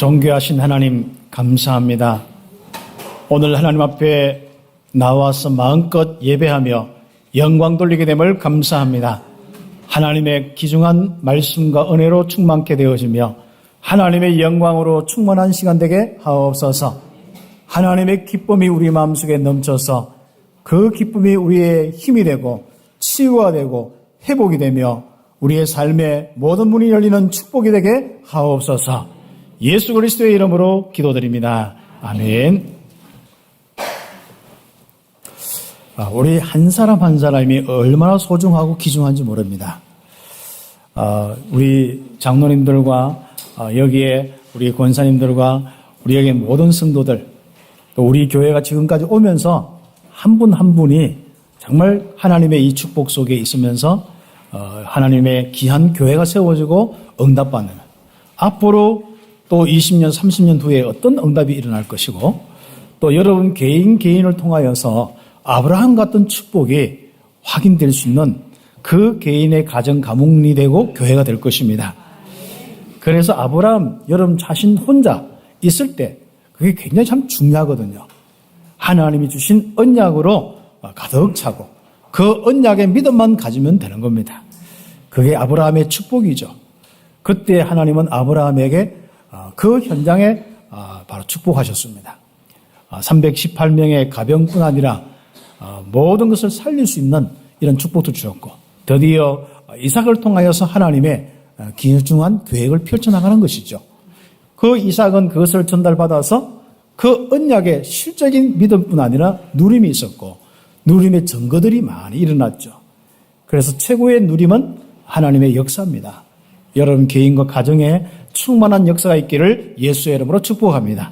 존귀하신 하나님 감사합니다. 오늘 하나님 앞에 나와서 마음껏 예배하며 영광 돌리게 됨을 감사합니다. 하나님의 귀중한 말씀과 은혜로 충만케 되어지며 하나님의 영광으로 충만한 시간 되게 하옵소서. 하나님의 기쁨이 우리 마음속에 넘쳐서 그 기쁨이 우리의 힘이 되고 치유가 되고 회복이 되며 우리의 삶의 모든 문이 열리는 축복이 되게 하옵소서. 예수 그리스도의 이름으로 기도드립니다. 아멘. 우리 한 사람 한 사람이 얼마나 소중하고 귀중한지 모릅니다. 우리 장로님들과 여기에 우리 권사님들과 우리에게 모든 성도들, 또 우리 교회가 지금까지 오면서 한 분 한 분이 정말 하나님의 이 축복 속에 있으면서 하나님의 귀한 교회가 세워지고 응답받는, 앞으로 또 20년, 30년 후에 어떤 응답이 일어날 것이고, 또 여러분 개인을 통하여서 아브라함 같은 축복이 확인될 수 있는 그 개인의 가정 가문이 되고 교회가 될 것입니다. 그래서 아브라함 여러분 자신 혼자 있을 때 그게 굉장히 참 중요하거든요. 하나님이 주신 언약으로 가득 차고 그 언약의 믿음만 가지면 되는 겁니다. 그게 아브라함의 축복이죠. 그때 하나님은 아브라함에게 그 현장에 바로 축복하셨습니다. 318명의 가병뿐 아니라 모든 것을 살릴 수 있는 이런 축복도 주셨고, 드디어 이삭을 통하여서 하나님의 귀중한 계획을 펼쳐나가는 것이죠. 그 이삭은 그것을 전달받아서 그 언약의 실적인 믿음뿐 아니라 누림이 있었고, 누림의 증거들이 많이 일어났죠. 그래서 최고의 누림은 하나님의 역사입니다. 여러분 개인과 가정에 충만한 역사가 있기를 예수의 이름으로 축복합니다.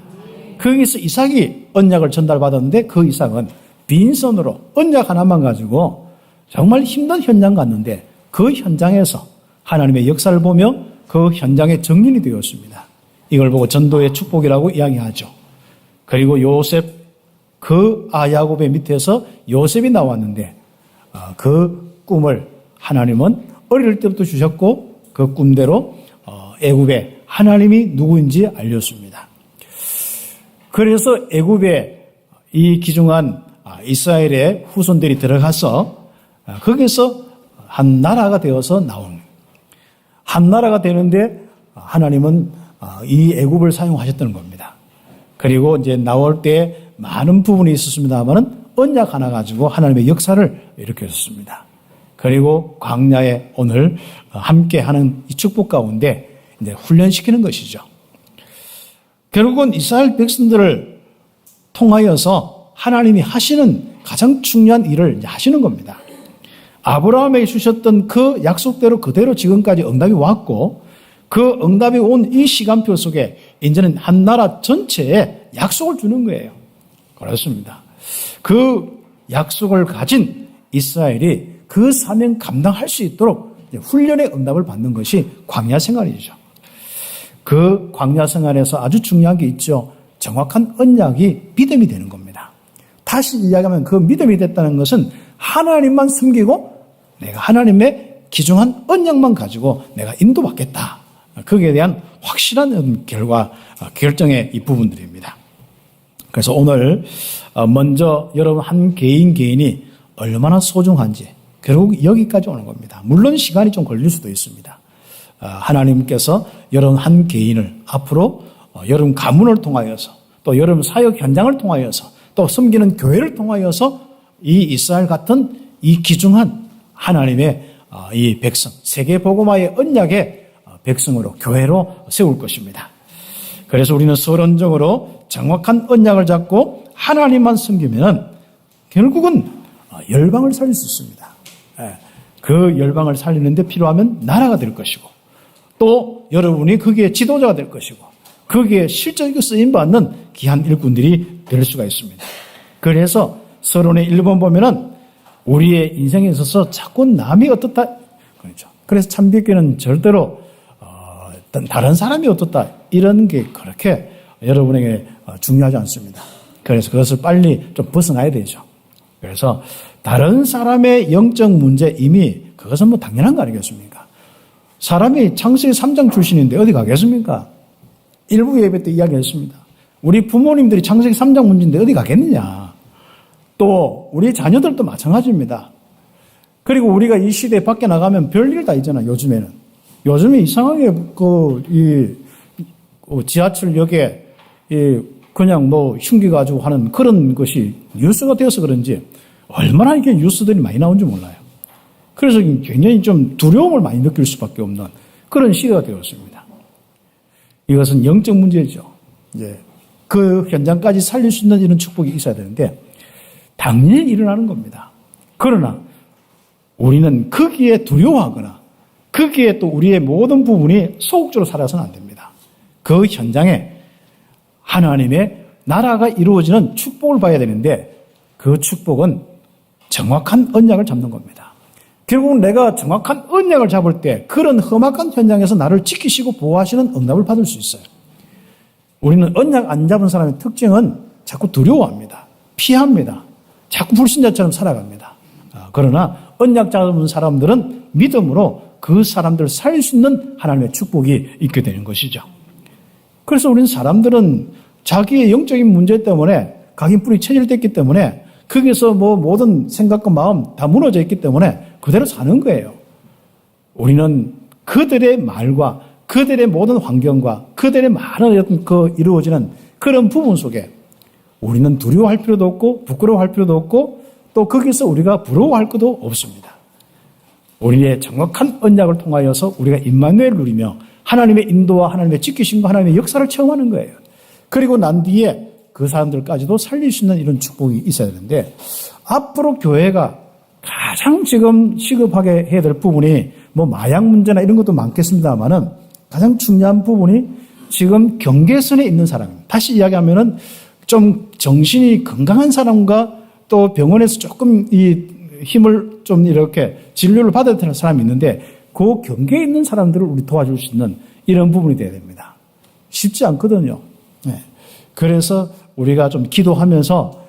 거기서 이삭이 언약을 전달받았는데 그 이삭은 빈손으로 언약 하나만 가지고 정말 힘든 현장 갔는데 그 현장에서 하나님의 역사를 보며 그 현장의 정인이 되었습니다. 이걸 보고 전도의 축복이라고 이야기하죠. 그리고 요셉, 그 야곱의 밑에서 요셉이 나왔는데 그 꿈을 하나님은 어릴 때부터 주셨고 그 꿈대로 애굽에 하나님이 누구인지 알렸습니다. 그래서 애굽에 이 귀중한 이스라엘의 후손들이 들어가서 거기서 한 나라가 되어서 나온, 한 나라가 되는데 하나님은 이 애굽을 사용하셨다는 겁니다. 그리고 이제 나올 때 많은 부분이 있었습니다만은 언약 하나 가지고 하나님의 역사를 일으켰습니다. 그리고 광야에 오늘 함께 하는 이 축복 가운데 이제 훈련시키는 것이죠. 결국은 이스라엘 백성들을 통하여서 하나님이 하시는 가장 중요한 일을 하시는 겁니다. 아브라함에게 주셨던 그 약속대로 그대로 지금까지 응답이 왔고, 그 응답이 온 이 시간표 속에 이제는 한 나라 전체에 약속을 주는 거예요. 그렇습니다. 그 약속을 가진 이스라엘이 그 사명 감당할 수 있도록 훈련의 응답을 받는 것이 광야 생활이죠. 그 광야 생활에서 아주 중요한 게 있죠. 정확한 언약이 믿음이 되는 겁니다. 다시 이야기하면 그 믿음이 됐다는 것은 하나님만 섬기고 내가 하나님의 귀중한 언약만 가지고 내가 인도받겠다. 거기에 대한 확실한 결정의 이 부분들입니다. 그래서 오늘 먼저 여러분 한 개인이 얼마나 소중한지 결국 여기까지 오는 겁니다. 물론 시간이 좀 걸릴 수도 있습니다. 하나님께서 여러분 한 개인을 앞으로 여러분 가문을 통하여서 또 여러분 사역 현장을 통하여서 또 섬기는 교회를 통하여서 이 이스라엘 같은 이 귀중한 하나님의 이 백성, 세계복음화의 언약의 백성으로 교회로 세울 것입니다. 그래서 우리는 서론적으로 정확한 언약을 잡고 하나님만 섬기면 결국은 열방을 살릴 수 있습니다. 그 열방을 살리는데 필요하면 나라가 될 것이고, 또 여러분이 거기에 지도자가 될 것이고, 거기에 실적으로 쓰임받는 귀한 일꾼들이 될 수가 있습니다. 그래서 서론의 1번 보면은 우리의 인생에 있어서 자꾸 남이 어떻다, 그렇죠. 그래서 참빛교는 절대로 다른 사람이 어떻다 이런 게 그렇게 여러분에게 중요하지 않습니다. 그래서 그것을 빨리 좀 벗어나야 되죠. 그래서 다른 사람의 영적 문제 이미 그것은 뭐 당연한 거 아니겠습니까? 사람이 창세기 3장 출신인데 어디 가겠습니까? 일부 예배 때 이야기했습니다. 우리 부모님들이 창세기 3장 문제인데 어디 가겠느냐. 또 우리 자녀들도 마찬가지입니다. 그리고 우리가 이 시대에 밖에 나가면 별일 다 있잖아, 요즘에는. 요즘에 이상하게 지하철역에 그냥 흉기 가지고 하는 그런 것이 뉴스가 되어서 그런지 얼마나 이게 뉴스들이 많이 나온지 몰라요. 그래서 굉장히 좀 두려움을 많이 느낄 수밖에 없는 그런 시대가 되었습니다. 이것은 영적 문제죠. 그 현장까지 살릴 수 있는 이런 축복이 있어야 되는데 당연히 일어나는 겁니다. 그러나 우리는 거기에 두려워하거나 거기에 또 우리의 모든 부분이 소극적으로 살아서는 안 됩니다. 그 현장에 하나님의 나라가 이루어지는 축복을 봐야 되는데 그 축복은 정확한 언약을 잡는 겁니다. 결국은 내가 정확한 언약을 잡을 때 그런 험악한 현장에서 나를 지키시고 보호하시는 응답을 받을 수 있어요. 우리는 언약 안 잡은 사람의 특징은 자꾸 두려워합니다. 피합니다. 자꾸 불신자처럼 살아갑니다. 그러나 언약 잡은 사람들은 믿음으로 그 사람들을 살릴 수 있는 하나님의 축복이 있게 되는 것이죠. 그래서 우리는 사람들은 자기의 영적인 문제 때문에 각인뿔이 체질됐기 때문에 거기서 모든 생각과 마음 다 무너져 있기 때문에 그대로 사는 거예요. 우리는 그들의 말과 그들의 모든 환경과 그들의 많은 어떤 이루어지는 그런 부분 속에 우리는 두려워할 필요도 없고 부끄러워할 필요도 없고 또 거기서 우리가 부러워할 것도 없습니다. 우리의 정확한 언약을 통하여서 우리가 임마누엘을 누리며 하나님의 인도와 하나님의 지키심과 하나님의 역사를 체험하는 거예요. 그리고 난 뒤에 그 사람들까지도 살릴 수 있는 이런 축복이 있어야 되는데 앞으로 교회가 가장 지금 시급하게 해야 될 부분이 마약 문제나 이런 것도 많겠습니다만은 가장 중요한 부분이 지금 경계선에 있는 사람입니다. 다시 이야기하면은 좀 정신이 건강한 사람과 또 병원에서 조금 이 힘을 좀 이렇게 진료를 받아야 되는 사람이 있는데 그 경계에 있는 사람들을 우리 도와줄 수 있는 이런 부분이 돼야 됩니다. 쉽지 않거든요. 그래서 우리가 좀 기도하면서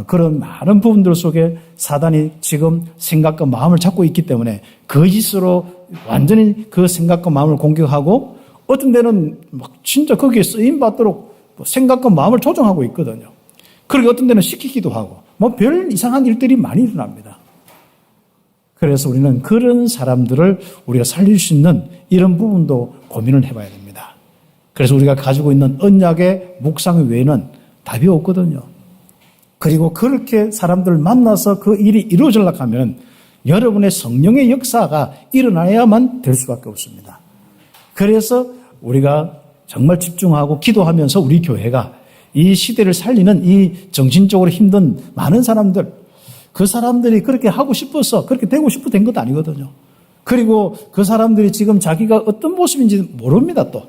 그런 많은 부분들 속에 사단이 지금 생각과 마음을 잡고 있기 때문에 거짓으로 완전히 그 생각과 마음을 공격하고 어떤 데는 막 진짜 거기에 쓰임받도록 생각과 마음을 조정하고 있거든요. 그리고 어떤 데는 시키기도 하고 별 이상한 일들이 많이 일어납니다. 그래서 우리는 그런 사람들을 우리가 살릴 수 있는 이런 부분도 고민을 해봐야 됩니다. 그래서 우리가 가지고 있는 언약의 묵상 외에는 답이 없거든요. 그리고 그렇게 사람들을 만나서 그 일이 이루어지려고 하면 여러분의 성령의 역사가 일어나야만 될 수밖에 없습니다. 그래서 우리가 정말 집중하고 기도하면서 우리 교회가 이 시대를 살리는 이 정신적으로 힘든 많은 사람들, 그 사람들이 그렇게 하고 싶어서 그렇게 되고 싶어 된 것도 아니거든요. 그리고 그 사람들이 지금 자기가 어떤 모습인지 모릅니다 또.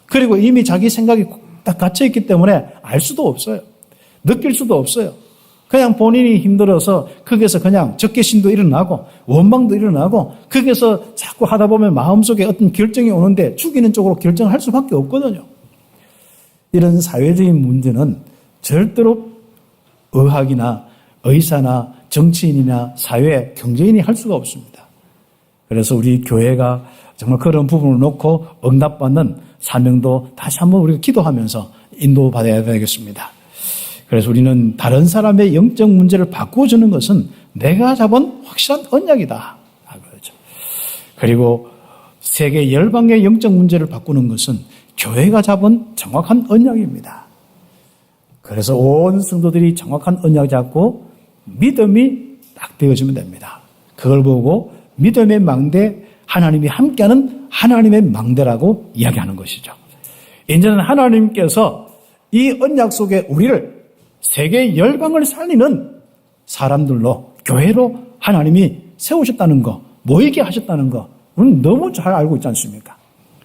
그리고 이미 자기 생각이 딱 갇혀있기 때문에 알 수도 없어요. 느낄 수도 없어요. 그냥 본인이 힘들어서 거기서 그냥 적개심도 일어나고 원망도 일어나고 거기서 자꾸 하다 보면 마음속에 어떤 결정이 오는데 죽이는 쪽으로 결정할 수밖에 없거든요. 이런 사회적인 문제는 절대로 의학이나 의사나 정치인이나 사회, 경제인이 할 수가 없습니다. 그래서 우리 교회가 정말 그런 부분을 놓고 응답받는 사명도 다시 한번 우리가 기도하면서 인도받아야 되겠습니다. 그래서 우리는 다른 사람의 영적 문제를 바꾸어주는 것은 내가 잡은 확실한 언약이다. 그렇죠. 그리고 세계 열방의 영적 문제를 바꾸는 것은 교회가 잡은 정확한 언약입니다. 그래서 온 성도들이 정확한 언약을 잡고 믿음이 딱 되어지면 됩니다. 그걸 보고 믿음의 망대, 하나님이 함께하는 하나님의 망대라고 이야기하는 것이죠. 이제는 하나님께서 이 언약 속에 우리를 세계 열방을 살리는 사람들로, 교회로 하나님이 세우셨다는 거, 모이게 하셨다는 거, 우리는 너무 잘 알고 있지 않습니까?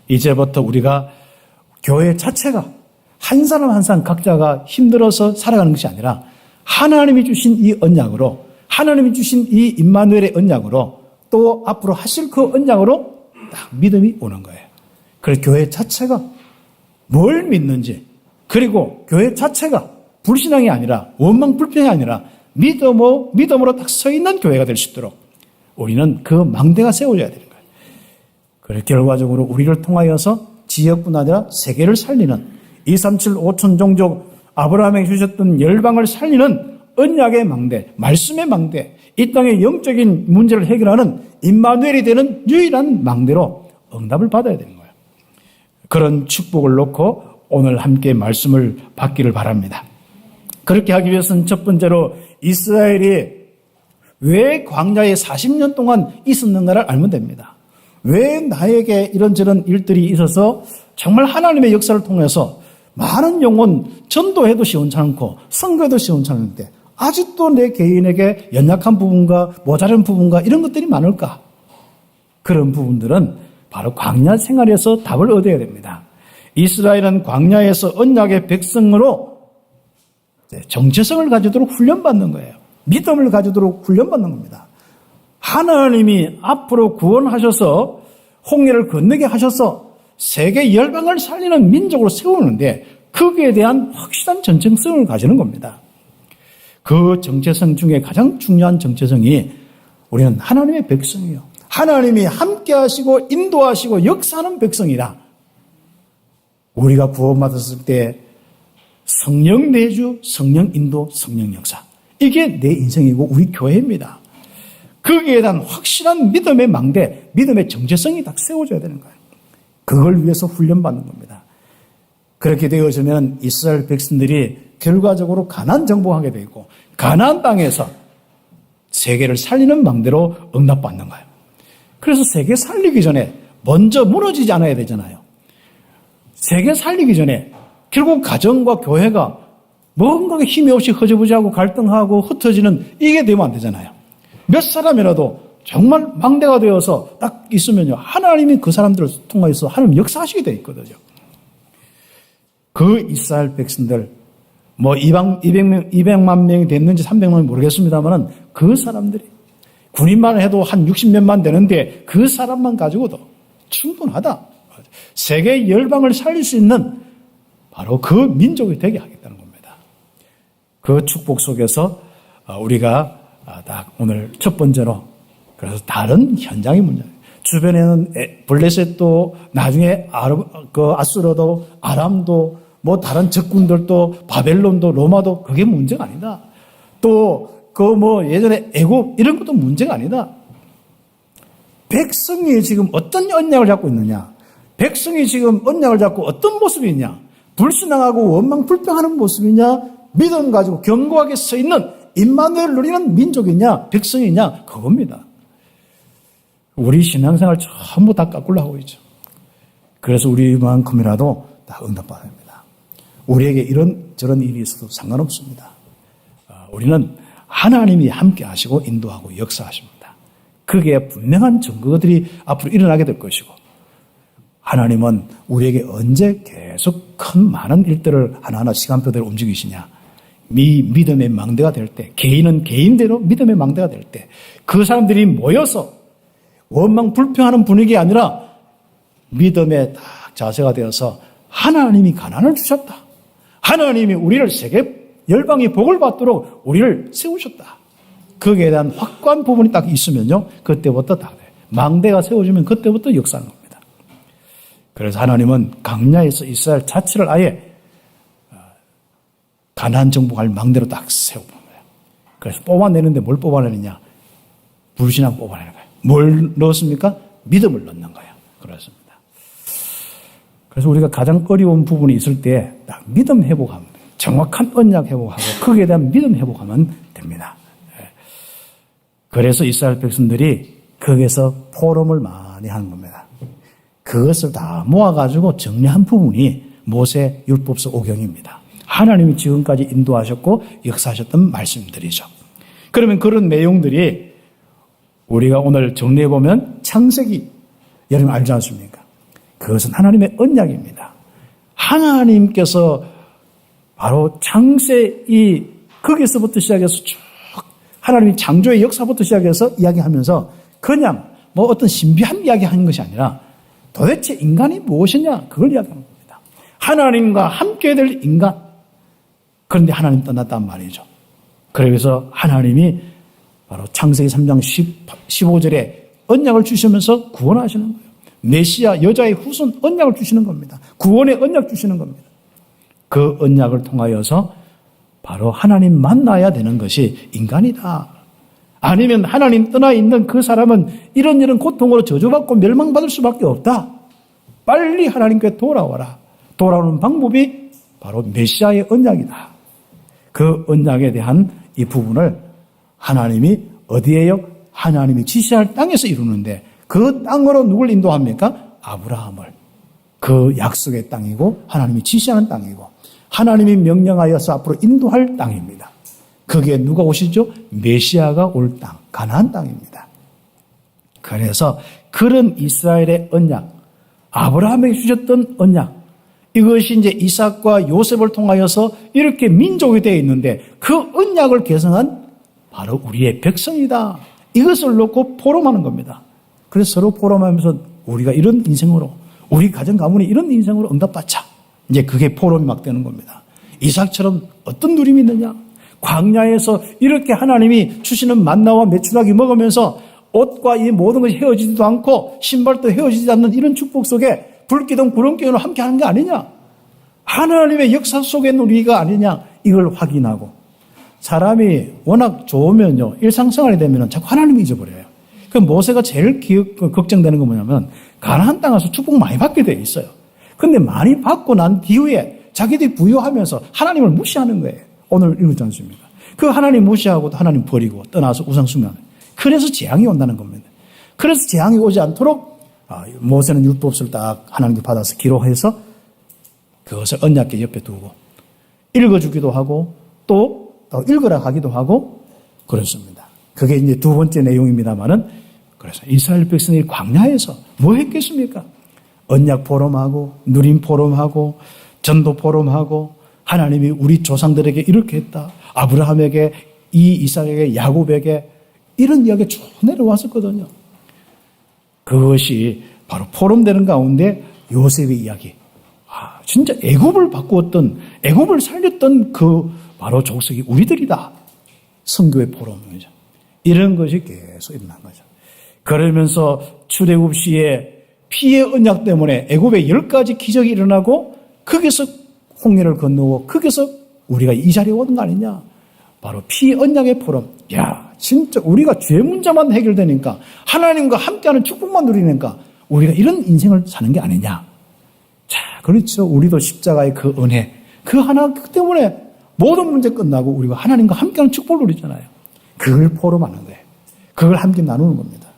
이제부터 우리가 교회 자체가 한 사람 한 사람 각자가 힘들어서 살아가는 것이 아니라 하나님이 주신 이 언약으로, 하나님이 주신 이 임마누엘의 언약으로 또 앞으로 하실 그 언약으로 딱 믿음이 오는 거예요. 그래서 교회 자체가 뭘 믿는지, 그리고 교회 자체가 불신앙이 아니라 원망 불평이 아니라 믿음으로 딱 서 있는 교회가 될 수 있도록 우리는 그 망대가 세워져야 되는 거예요. 그래서 결과적으로 우리를 통하여서 지역뿐 아니라 세계를 살리는 237 5천 종족 아브라함에게 주셨던 열방을 살리는 언약의 망대, 말씀의 망대, 이 땅의 영적인 문제를 해결하는 임마누엘이 되는 유일한 망대로 응답을 받아야 되는 거예요. 그런 축복을 놓고 오늘 함께 말씀을 받기를 바랍니다. 그렇게 하기 위해서는 첫 번째로 이스라엘이 왜 광야에 40년 동안 있었는가를 알면 됩니다. 왜 나에게 이런저런 일들이 있어서 정말 하나님의 역사를 통해서 많은 영혼 전도해도 시원찮고 선교해도 시원찮은데 아직도 내 개인에게 연약한 부분과 모자란 부분과 이런 것들이 많을까? 그런 부분들은 바로 광야 생활에서 답을 얻어야 됩니다. 이스라엘은 광야에서 언약의 백성으로 정체성을 가지도록 훈련받는 거예요. 믿음을 가지도록 훈련받는 겁니다. 하나님이 앞으로 구원하셔서 홍해를 건너게 하셔서 세계 열방을 살리는 민족으로 세우는데 거기에 대한 확실한 정체성을 가지는 겁니다. 그 정체성 중에 가장 중요한 정체성이 우리는 하나님의 백성이에요. 하나님이 함께 하시고 인도하시고 역사하는 백성이다. 우리가 구원받았을 때 성령 내주, 성령 인도, 성령 역사. 이게 내 인생이고 우리 교회입니다. 거기에 대한 확실한 믿음의 망대, 믿음의 정체성이 딱 세워져야 되는 거예요. 그걸 위해서 훈련받는 겁니다. 그렇게 되어지면 이스라엘 백성들이 결과적으로 가나안 정복하게 되고 가나안 땅에서 세계를 살리는 망대로 응답받는 거예요. 그래서 세계 살리기 전에 먼저 무너지지 않아야 되잖아요. 세계 살리기 전에 결국 가정과 교회가 뭔가 힘이 없이 허저부지하고 갈등하고 흩어지는 이게 되면 안 되잖아요. 몇 사람이라도 정말 망대가 되어서 딱 있으면요. 하나님이 그 사람들을 통해서 하나님 역사하시게 되어 있거든요. 그 이스라엘 백성들, 200만 명이 됐는지 300만이 모르겠습니다만은 그 사람들이 군인만 해도 한 60몇만 되는데 그 사람만 가지고도 충분하다. 세계 열방을 살릴 수 있는 바로 그 민족이 되게 하겠다는 겁니다. 그 축복 속에서 우리가 딱 오늘 첫 번째로 그래서 다른 현장의 문제. 주변에는 블레셋도 나중에 아수르도 아람도 다른 적군들도 바벨론도 로마도 그게 문제가 아니다. 또 예전에 애굽 이런 것도 문제가 아니다. 백성이 지금 어떤 언약을 잡고 있느냐? 백성이 지금 언약을 잡고 어떤 모습이 있냐? 불신앙하고 원망불평하는 모습이냐? 믿음 가지고 견고하게 서 있는 임마누엘을 누리는 민족이냐? 백성이냐? 그겁니다. 우리 신앙생활 전부 다 까꿀로 하고 있죠. 그래서 우리만큼이라도 다 응답받아야 합니다. 우리에게 이런저런 일이 있어도 상관없습니다. 우리는 하나님이 함께 하시고 인도하고 역사하십니다. 그게 분명한 증거들이 앞으로 일어나게 될 것이고 하나님은 우리에게 언제 계속 큰 많은 일들을 하나하나 시간표대로 움직이시냐. 믿음의 망대가 될 때, 개인은 개인대로 믿음의 망대가 될 때 그 사람들이 모여서 원망 불평하는 분위기가 아니라 믿음의 딱 자세가 되어서 하나님이 가난을 주셨다. 하나님이 우리를 세계 열방이 복을 받도록 우리를 세우셨다. 거기에 대한 확고한 부분이 딱 있으면요. 그때부터 다 돼. 망대가 세워지면 그때부터 역사하는 겁니다. 그래서 하나님은 광야에서 이스라엘 자체를 아예 가나안 정복할 망대로 딱 세워본 거예요. 그래서 뽑아내는데 뭘 뽑아내느냐? 불신앙 뽑아내는 거예요. 뭘 넣었습니까? 믿음을 넣는 거예요. 그렇습니다. 그래서 우리가 가장 어려운 부분이 있을 때 딱 믿음 회복하면 돼요. 정확한 언약 회복하고 거기에 대한 믿음 회복하면 됩니다. 그래서 이스라엘 백성들이 거기에서 포럼을 많이 하는 겁니다. 그것을 다 모아가지고 정리한 부분이 모세 율법서 5경입니다. 하나님이 지금까지 인도하셨고 역사하셨던 말씀들이죠. 그러면 그런 내용들이 우리가 오늘 정리해보면 창세기, 여러분 알지 않습니까? 그것은 하나님의 언약입니다. 하나님께서 바로 창세기 거기서부터 시작해서 쭉 하나님이 창조의 역사부터 시작해서 이야기하면서 그냥 어떤 신비한 이야기하는 것이 아니라 도대체 인간이 무엇이냐 그걸 이야기하는 겁니다. 하나님과 함께 될 인간. 그런데 하나님 떠났단 말이죠. 그래서 하나님이 바로 창세기 3장 15절에 언약을 주시면서 구원하시는 거예요. 메시아 여자의 후손 언약을 주시는 겁니다. 구원의 언약 주시는 겁니다. 그 언약을 통하여서 바로 하나님 만나야 되는 것이 인간이다. 아니면 하나님 떠나 있는 그 사람은 이런 고통으로 저주받고 멸망받을 수밖에 없다. 빨리 하나님께 돌아와라. 돌아오는 방법이 바로 메시아의 언약이다. 그 언약에 대한 이 부분을 하나님이 어디에요? 하나님이 지시할 땅에서 이루는데 그 땅으로 누굴 인도합니까? 아브라함을. 그 약속의 땅이고 하나님이 지시하는 땅이고 하나님이 명령하여서 앞으로 인도할 땅입니다. 거기에 누가 오시죠? 메시아가 올 땅, 가나안 땅입니다. 그래서 그런 이스라엘의 언약, 아브라함에게 주셨던 언약, 이것이 이제 이삭과 요셉을 통하여서 이렇게 민족이 되어 있는데 그 언약을 계승한 바로 우리의 백성이다. 이것을 놓고 포럼하는 겁니다. 그래서 서로 포럼하면서 우리가 이런 인생으로, 우리 가정 가문이 이런 인생으로 응답받자. 이제 그게 포럼이 막 되는 겁니다. 이삭처럼 어떤 누림이 있느냐? 광야에서 이렇게 하나님이 주시는 만나와 메추라기 먹으면서 옷과 이 모든 것이 헤어지지도 않고 신발도 헤어지지 않는 이런 축복 속에 불기둥 구름기둥으로 함께하는 게 아니냐? 하나님의 역사 속에 있는 우리가 아니냐? 이걸 확인하고 사람이 워낙 좋으면요 일상생활이 되면 자꾸 하나님을 잊어버려요. 그 모세가 제일 걱정되는 건 뭐냐면 가나안 땅 가서 축복 많이 받게 돼 있어요. 근데 많이 받고 난 뒤에 자기들이 부유하면서 하나님을 무시하는 거예요. 오늘 읽었지 않습니까? 그 하나님 무시하고 하나님 버리고 떠나서 우상숭배하는. 그래서 재앙이 온다는 겁니다. 그래서 재앙이 오지 않도록 모세는 율법서를 딱 하나님께 받아서 기록해서 그것을 언약궤 옆에 두고 읽어주기도 하고 또 읽으라 하기도 하고 그렇습니다. 그게 이제 두 번째 내용입니다만은 그래서 이스라엘 백성이 광야에서 뭐 했겠습니까? 언약 포럼하고 누림 포럼하고 전도 포럼하고 하나님이 우리 조상들에게 이렇게 했다. 아브라함에게 이삭에게 야곱에게 이런 이야기가 쭉 내려왔었거든요. 그것이 바로 포럼되는 가운데 요셉의 이야기. 진짜 애굽을 바꾸었던 애굽을 살렸던 그 바로 족속이 우리들이다. 선교의 포럼이죠. 이런 것이 계속 일어난 거죠. 그러면서 출애굽 시에 피의 언약 때문에 애굽에 10가지 기적이 일어나고 거기서 홍해를 건너고 거기서 우리가 이 자리에 오는 거 아니냐. 바로 피 언약의 포럼. 야, 진짜 우리가 죄 문제만 해결되니까 하나님과 함께하는 축복만 누리니까 우리가 이런 인생을 사는 게 아니냐. 자, 그렇죠. 우리도 십자가의 그 은혜, 그 하나 때문에 모든 문제 끝나고 우리가 하나님과 함께하는 축복을 누리잖아요. 그걸 포럼하는 거예요. 그걸 함께 나누는 겁니다.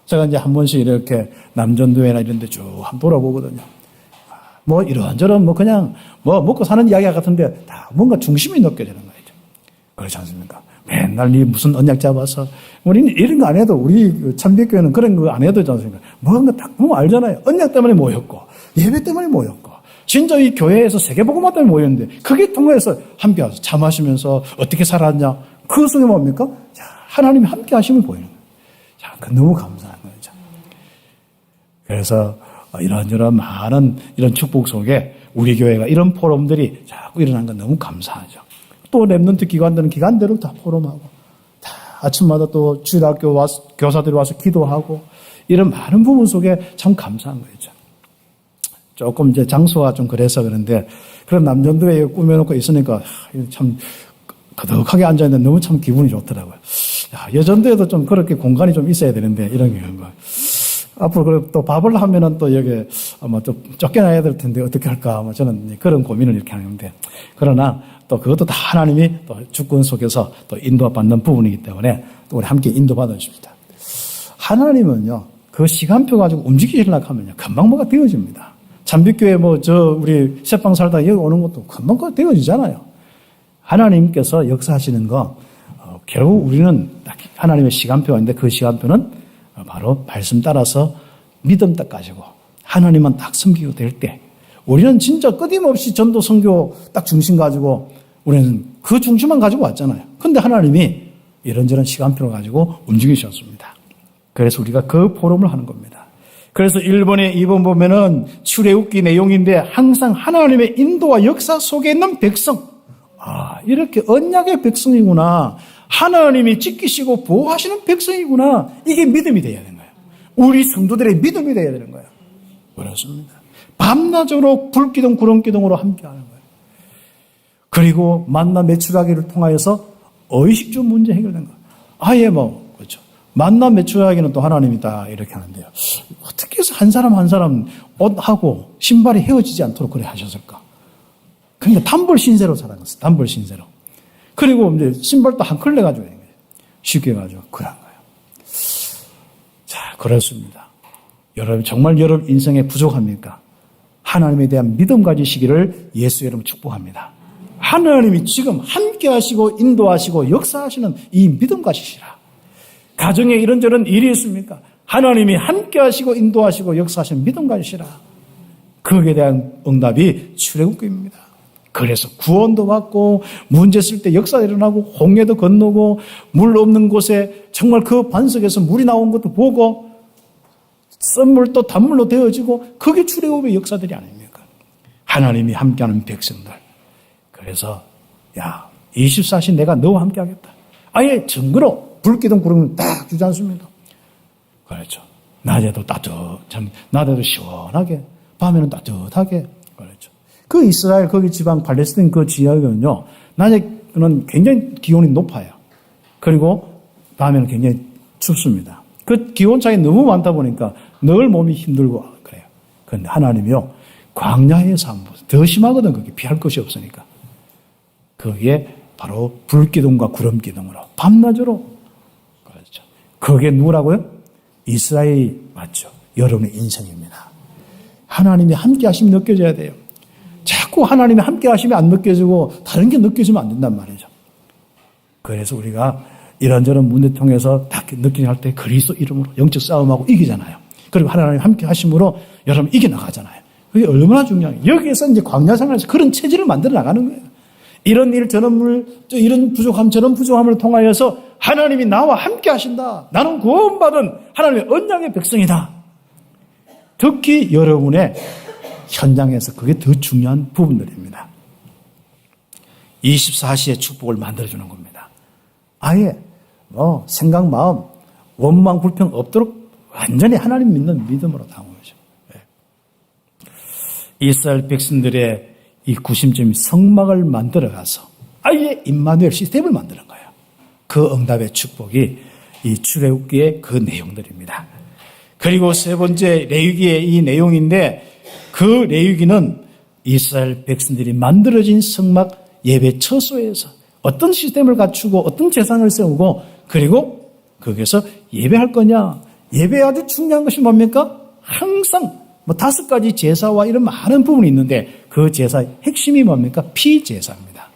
제가 이제 한 번씩 이렇게 남전도회나 이런 데 쭉 한번 돌아보거든요. 뭐 이런저런 뭐 그냥 뭐 먹고 사는 이야기 같은데 다 뭔가 중심이 느껴지는 거죠. 그렇지 않습니까? 맨날 이 무슨 언약 잡아서 우리는 이런 거 안 해도 우리 참빛교회는 그런 거 안 해도 되지 않습니까? 뭔가 딱 보면 알잖아요. 언약 때문에 모였고 예배 때문에 모였고 진짜 이 교회에서 세계복음화 때문에 모였는데 그게 통해서 함께 와서 차 마시면서 어떻게 살았냐? 그 속에 뭡니까? 자, 하나님이 함께 하심을 보이는 거예요. 자, 그 너무 감사한 거죠. 그래서 이런저런 많은 이런 축복 속에 우리 교회가 이런 포럼들이 자꾸 일어난 건 너무 감사하죠. 또 랩런트 기관들은 기관대로 다 포럼하고 다 아침마다 또 주일학교 와서 교사들이 와서 기도하고 이런 많은 부분 속에 참 감사한 거죠. 조금 이제 장소가 좀 그래서 그런데 그런 남전도에 꾸며놓고 있으니까 참 거덕하게 앉아있는데 너무 참 기분이 좋더라고요. 야, 여전도에도 좀 그렇게 공간이 좀 있어야 되는데 이런 경우가. 앞으로 또 밥을 하면은 또 여기 아마 또 쫓겨나야 될 텐데 어떻게 할까? 아마 저는 그런 고민을 이렇게 하는데 그러나 또 그것도 다 하나님이 또 주권 속에서 또 인도받는 부분이기 때문에 또 우리 함께 인도받아 주십니다. 하나님은요 그 시간표 가지고 움직이시려고 하면요 금방 뭐가 되어집니다. 참빛교회 우리 새빵 살다 여기 오는 것도 금방 되어지잖아요. 하나님께서 역사하시는 거 결국 우리는 딱 하나님의 시간표가 있는데 그 시간표는 바로 말씀 따라서 믿음 딱 가지고 하나님만 딱 섬기고 될 때 우리는 진짜 끊임없이 전도 선교 딱 중심 가지고 우리는 그 중심만 가지고 왔잖아요. 근데 하나님이 이런저런 시간표를 가지고 움직이셨습니다. 그래서 우리가 그 포럼을 하는 겁니다. 그래서 1번에 2번 보면은 출애굽기 내용인데 항상 하나님의 인도와 역사 속에 있는 백성. 이렇게 언약의 백성이구나. 하나님이 지키시고 보호하시는 백성이구나. 이게 믿음이 되어야 되는 거예요. 우리 성도들의 믿음이 되어야 되는 거예요. 그렇습니다. 밤낮으로 불기둥 구름기둥으로 함께하는 거예요. 그리고 만나 매출하기를 통하여서 의식주 문제 해결된 거. 아예 뭐 그렇죠. 만나 매출하기는 또 하나님이다 이렇게 하는데요. 어떻게 해서 한 사람 한 사람 옷하고 신발이 헤어지지 않도록 그래 하셨을까? 그러니까 단벌 신세로 살아갔어요. 단벌 신세로. 그리고 이제 신발도 한 컬레 가지고 있는 거예요. 쉽게 가지고 그런 거예요. 자, 그렇습니다. 여러분 정말 여러분 인생에 부족합니까? 하나님에 대한 믿음 가지시기를 예수 이름으로 축복합니다. 하나님이 지금 함께 하시고 인도하시고 역사하시는 이 믿음 가지시라. 가정에 이런저런 일이 있습니까? 하나님이 함께 하시고 인도하시고 역사하시는 믿음 가지시라. 거기에 대한 응답이 출애굽기입니다. 그래서 구원도 받고 문제 쓸 때 역사가 일어나고 홍해도 건너고 물 없는 곳에 정말 그 반석에서 물이 나온 것도 보고 썬물도 단물로 되어지고 그게 출애굽의 역사들이 아닙니까? 하나님이 함께하는 백성들. 그래서 24시 내가 너와 함께하겠다. 아예 증거로 불기둥 구름을 딱 주지 않습니다. 그렇죠. 낮에도 낮에도 시원하게 밤에는 따뜻하게 그렇죠. 그 이스라엘 거기 지방 팔레스타인 그 지역은요 낮에는 굉장히 기온이 높아요. 그리고 밤에는 굉장히 춥습니다. 그 기온 차이 너무 많다 보니까 늘 몸이 힘들고 그래요. 그런데 하나님이요 광야에서 한번 더 심하거든. 그게 피할 것이 없으니까. 그게 바로 불기둥과 구름기둥으로 밤낮으로 그렇죠. 그게 누구라고요? 이스라엘이 맞죠. 여러분의 인생입니다. 하나님이 함께 하심이 느껴져야 돼요. 자꾸 하나님이 함께 하심이 안 느껴지고 다른 게 느껴지면 안 된단 말이죠. 그래서 우리가 이런저런 문제 통해서 다 느끼게 할 때 그리스도 이름으로 영적 싸움하고 이기잖아요. 그리고 하나님 함께 하심으로 여러분 이겨나가잖아요. 그게 얼마나 중요해요. 여기에서 이제 광야 생활에서 그런 체질을 만들어 나가는 거예요. 이런 일, 이런 부족함, 저런 부족함을 통하여서 하나님이 나와 함께 하신다. 나는 구원받은 하나님의 언약의 백성이다. 특히 여러분의 현장에서 그게 더 중요한 부분들입니다. 24시의 축복을 만들어주는 겁니다. 아예 생각, 마음, 원망, 불평 없도록 완전히 하나님 믿는 믿음으로 나오는 거죠. 이스라엘 백성들의 이 구심점이 성막을 만들어가서 아예 임마누엘 시스템을 만드는 거예요. 그 응답의 축복이 이 출애굽기의 그 내용들입니다. 그리고 세 번째 레위기의 이 내용인데 그 레위기는 이스라엘 백성들이 만들어진 성막 예배 처소에서 어떤 시스템을 갖추고 어떤 재산을 세우고 그리고 거기서 예배할 거냐. 예배에 아주 중요한 것이 뭡니까? 항상 5가지 제사와 이런 많은 부분이 있는데 그 제사의 핵심이 뭡니까? 피제사입니다.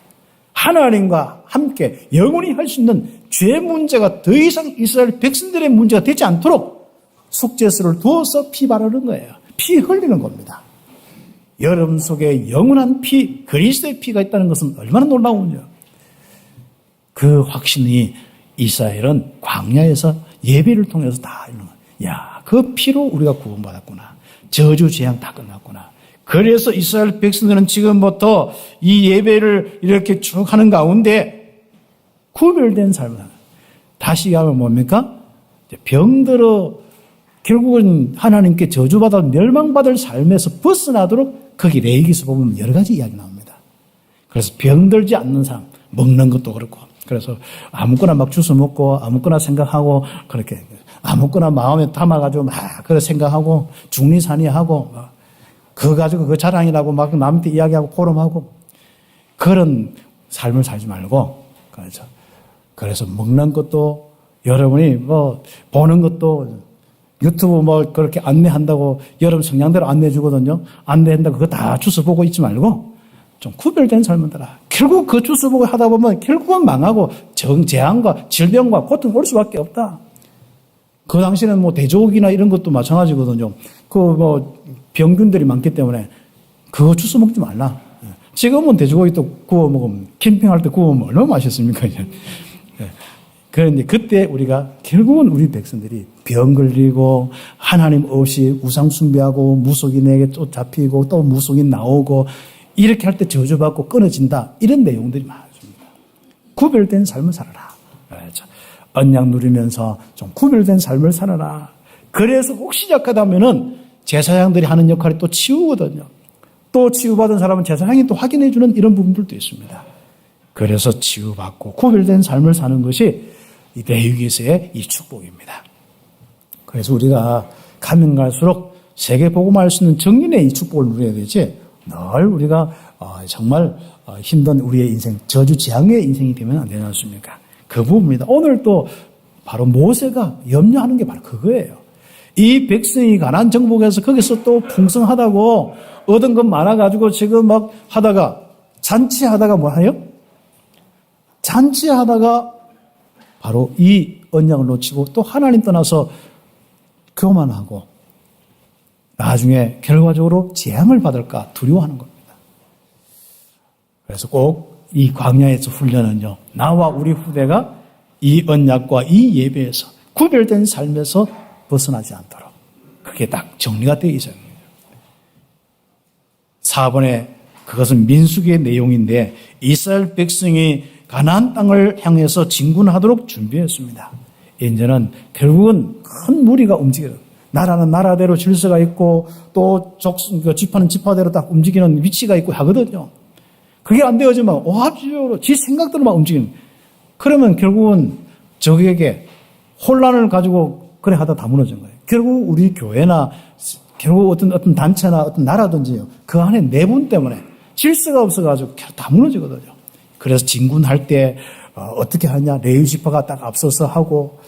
하나님과 함께 영원히 할 수 있는 죄 문제가 더 이상 이스라엘 백성들의 문제가 되지 않도록 속죄수를 두어서 피 바르는 거예요. 피 흘리는 겁니다. 여러분 속에 영원한 피, 그리스도의 피가 있다는 것은 얼마나 놀라운지요. 그 확신이 이스라엘은 광야에서 예배를 통해서 다 이런 거예요. 그 피로 우리가 구원받았구나. 저주 재앙 다 끝났구나. 그래서 이스라엘 백성들은 지금부터 이 예배를 이렇게 쭉 하는 가운데 구별된 삶을 하는. 다시 하면 뭡니까? 병들어 결국은 하나님께 저주받아 멸망받을 삶에서 벗어나도록 거기 레위기서 보면 여러 가지 이야기 나옵니다. 그래서 병들지 않는 삶, 먹는 것도 그렇고 그래서 아무거나 막 주워 먹고 아무거나 생각하고 그렇게 아무거나 마음에 담아가지고 막 그래 생각하고 중리산이하고 그거 가지고 그거 자랑이라고 막 남한테 이야기하고 고름하고 그런 삶을 살지 말고 그렇죠. 그래서 먹는 것도 여러분이 보는 것도 유튜브 그렇게 안내한다고 여러분 성향대로 안내해주거든요. 안내한다고 그거 다 주워 보고 있지 말고 좀 구별된 삶을 따라. 결국 그 주워 보고 하다 보면 결국은 망하고 재앙과 질병과 고통 올 수밖에 없다. 그 당시에는 돼지고기나 이런 것도 마찬가지거든요. 병균들이 많기 때문에 그거 주워 먹지 말라. 지금은 돼지고기 또 구워 먹으면 캠핑할 때 구워 먹으면 얼마나 맛있습니까? 그런데 그때 우리가 결국은 우리 백성들이 병 걸리고 하나님 없이 우상 숭배하고 무속인에게 또 잡히고 또 무속인 나오고 이렇게 할 때 저주받고 끊어진다. 이런 내용들이 많습니다. 구별된 삶을 살아라. 그렇죠. 언약 누리면서 좀 구별된 삶을 살아라. 그래서 혹시 약하다면은 제사장들이 하는 역할이 또 치우거든요. 또 치유받은 사람은 제사장이 또 확인해 주는 이런 부분들도 있습니다. 그래서 치유받고 구별된 삶을 사는 것이 이 레위기에서의 이 축복입니다. 그래서 우리가 가면 갈수록 세계 복음화할 수 있는 정인의 이 축복을 누려야 되지, 늘 우리가 정말 힘든 우리의 인생, 저주 재앙의 인생이 되면 안 되지 않습니까? 그 부분입니다. 오늘 또 바로 모세가 염려하는 게 바로 그거예요. 이 백성이 가나안 정복에서 거기서 또 풍성하다고 얻은 것 많아가지고 지금 막 하다가 잔치하다가 뭐 해요? 잔치하다가 바로 이 언약을 놓치고 또 하나님 떠나서 교만하고 나중에 결과적으로 재앙을 받을까 두려워하는 겁니다. 그래서 꼭 이 광야에서 훈련은요, 나와 우리 후대가 이 언약과 이 예배에서 구별된 삶에서 벗어나지 않도록 그게 딱 정리가 되어 있어야 합니다. 4번에 그것은 민수기의 내용인데 이스라엘 백성이 가나안 땅을 향해서 진군하도록 준비했습니다. 이제는 결국은 큰 무리가 움직여요. 나라는 나라대로 질서가 있고 또 지파는 지파대로 딱 움직이는 위치가 있고 하거든요. 그게 안 되어지면 오합지졸로 지 생각대로만 움직이는. 그러면 결국은 적에게 혼란을 가지고 그래 하다 다 무너진 거예요. 결국 우리 교회나 결국 어떤 단체나 어떤 나라든지요, 그 안에 내분 때문에 질서가 없어가지고 다 무너지거든요. 그래서 진군할 때 어떻게 하냐, 레위 지파가 딱 앞서서 하고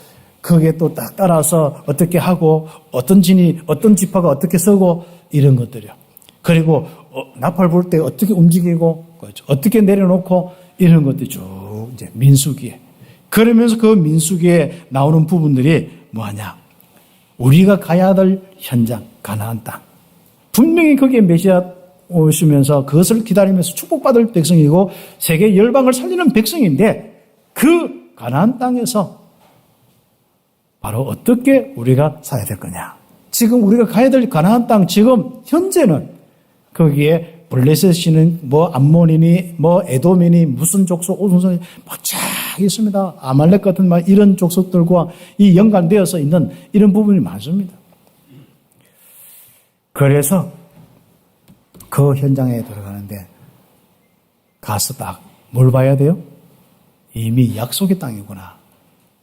거기에 또 딱 따라서 어떻게 하고 어떤 지파가 어떻게 서고 이런 것들이요. 그리고 나팔 불 때 어떻게 움직이고 그렇죠. 어떻게 내려놓고 이런 것들이 쭉 이제 민수기에, 그러면서 그 민수기에 나오는 부분들이 뭐하냐, 우리가 가야 될 현장 가나안 땅, 분명히 거기에 메시아 오시면서 그것을 기다리면서 축복받을 백성이고 세계 열방을 살리는 백성인데 그 가나안 땅에서 바로 어떻게 우리가 살아야 될 거냐. 지금 우리가 가야 될 가나안 땅, 지금 현재는 거기에 블레셋이는 뭐 암몬이니 뭐 에돔이니 무슨 족속 오순선이 쫙 있습니다. 아말렉 같은 막 이런 족속들과 이 연관되어서 있는 이런 부분이 많습니다. 그래서 그 현장에 들어가는데 가서 딱 뭘 봐야 돼요? 이미 약속의 땅이구나.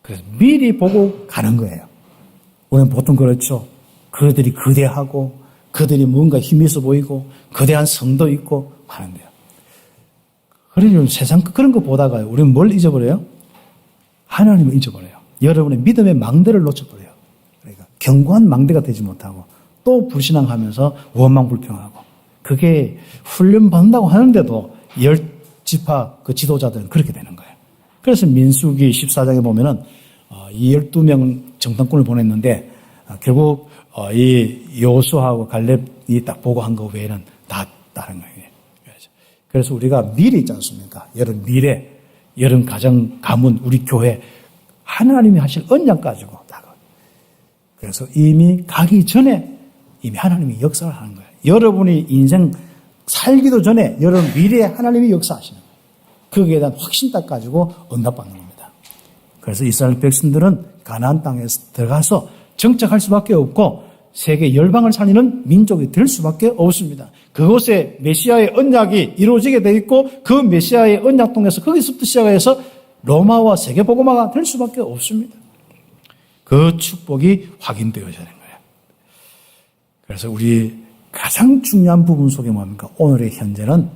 그래서 미리 보고 가는 거예요. 우리는 보통 그렇죠. 그들이 거대하고 그들이 뭔가 힘이 있어 보이고 거대한 성도 있고 하는데요. 그러면 세상 그런 거 보다가 우리는 뭘 잊어버려요? 하나님을 잊어버려요. 여러분의 믿음의 망대를 놓쳐버려요. 그러니까 견고한 망대가 되지 못하고 또 불신앙하면서 원망불평하고, 그게 훈련받는다고 하는데도 10지파 그 지도자들은 그렇게 되는 거예요. 그래서 민수기 14장에 보면은 이 12명 정탐꾼을 보냈는데 결국 이 여호수아하고 갈렙이 딱 보고 한 거 외에는 다 다른 거예요. 그래서 우리가 미래 있지 않습니까? 여러분 미래, 여러분 가정, 가문, 우리 교회 하나님이 하실 언약 가지고 다가. 그래서 이미 가기 전에 이미 하나님이 역사를 하는 거예요. 여러분이 인생 살기도 전에 여러분 미래에 하나님이 역사하시는 거예요. 거기에 대한 확신 딱 가지고 응답받는 겁니다. 그래서 이스라엘 백성들은 가나안 땅에 들어가서 정착할 수밖에 없고 세계 열방을 살리는 민족이 될 수밖에 없습니다. 그곳에 메시아의 언약이 이루어지게 돼 있고 그 메시아의 언약 통해서 거기서부터 시작해서 로마와 세계 복음화가 될 수밖에 없습니다. 그 축복이 확인되어져야 되는 거예요. 그래서 우리 가장 중요한 부분 속에 뭡니까? 오늘의 현재는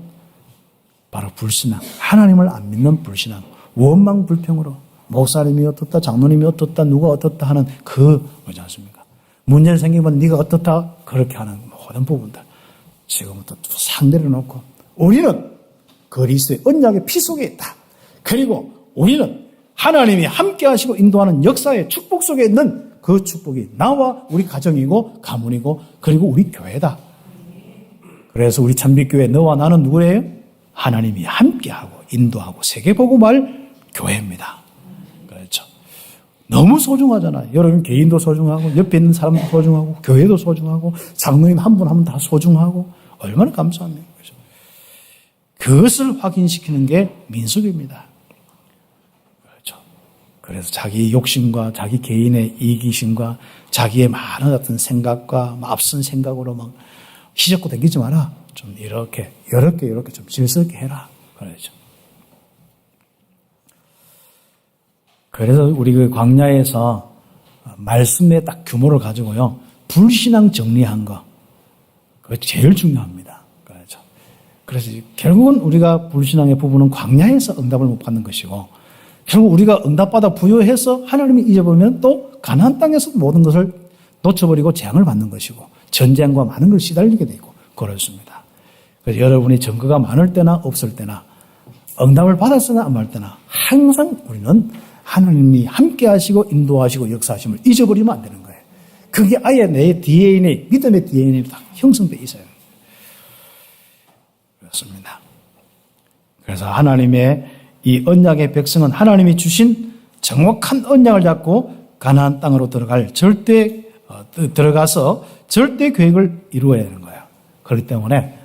바로 불신앙, 하나님을 안 믿는 불신앙, 원망불평으로 목사님이 어떻다, 장로님이 어떻다, 누가 어떻다 하는 그 뭐지 않습니까? 문제를 생기면 네가 어떻다 그렇게 하는 모든 부분들 지금부터 상대를 놓고 우리는 그리스도의 언약의 피 속에 있다. 그리고 우리는 하나님이 함께 하시고 인도하는 역사의 축복 속에 있는 그 축복이 나와 우리 가정이고 가문이고 그리고 우리 교회다. 그래서 우리 참빛교회 너와 나는 누구예요? 하나님이 함께하고 인도하고 세계복음할 교회입니다. 그렇죠. 너무 소중하잖아요. 여러분 개인도 소중하고 옆에 있는 사람도 소중하고 교회도 소중하고 장로님 한 분 한 분 다 소중하고 얼마나 감사합니까? 그렇죠. 그것을 확인시키는 게 민수기입니다. 그렇죠. 그래서 자기 욕심과 자기 개인의 이기심과 자기의 많은 어떤 생각과 앞선 생각으로 막 휘젓고 다니지 마라. 좀 이렇게 좀 질스럽게 해라. 그러죠. 그래서 우리 그 광야에서 말씀의 딱 규모를 가지고요. 불신앙 정리한 거. 그거 제일 중요합니다. 그렇죠. 그래서 결국은 우리가 불신앙의 부분은 광야에서 응답을 못 받는 것이고, 결국 우리가 응답받아 부여해서 하나님이 잊어버리면 또 가나안 땅에서 모든 것을 놓쳐버리고 재앙을 받는 것이고, 전쟁과 많은 걸 시달리게 되고 그렇습니다. 그래서 여러분이 증거가 많을 때나 없을 때나, 응답을 받았으나 안 받을 때나 항상 우리는 하나님이 함께 하시고 인도하시고 역사하심을 잊어버리면 안 되는 거예요. 그게 아예 내 DNA, 믿음의 DNA로 다 형성되어 있어요. 그렇습니다. 그래서 하나님의 이 언약의 백성은 하나님이 주신 정확한 언약을 잡고 가나안 땅으로 들어가서 절대 계획을 이루어야 되는 거예요. 그렇기 때문에